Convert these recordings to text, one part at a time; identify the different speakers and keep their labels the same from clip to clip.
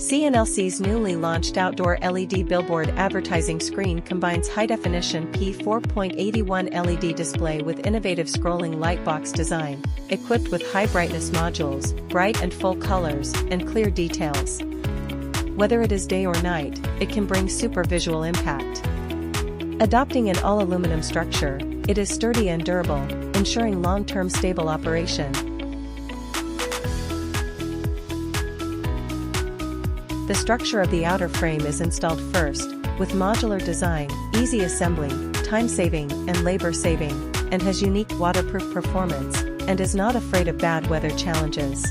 Speaker 1: CNLC's newly launched outdoor LED billboard advertising screen combines high-definition P4.81 LED display with innovative scrolling lightbox design, equipped with high-brightness modules, bright and full colors, and clear details. Whether it is day or night, it can bring super visual impact. Adopting an all-aluminum structure, it is sturdy and durable, ensuring long-term stable operation. The structure of the outer frame is installed first, with modular design, easy assembly, time-saving and labor-saving, and has unique waterproof performance, and is not afraid of bad weather challenges.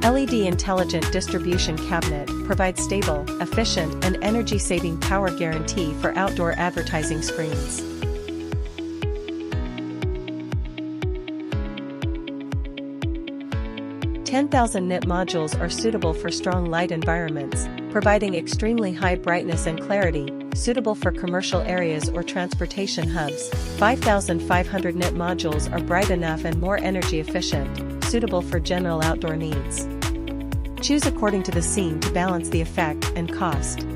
Speaker 1: LED Intelligent Distribution Cabinet provides stable, efficient and energy-saving power guarantee for outdoor advertising screens. 10,000 nit modules are suitable for strong light environments, providing extremely high brightness and clarity, suitable for commercial areas or transportation hubs. 5,500 nit modules are bright enough and more energy efficient, suitable for general outdoor needs. Choose according to the scene to balance the effect and cost.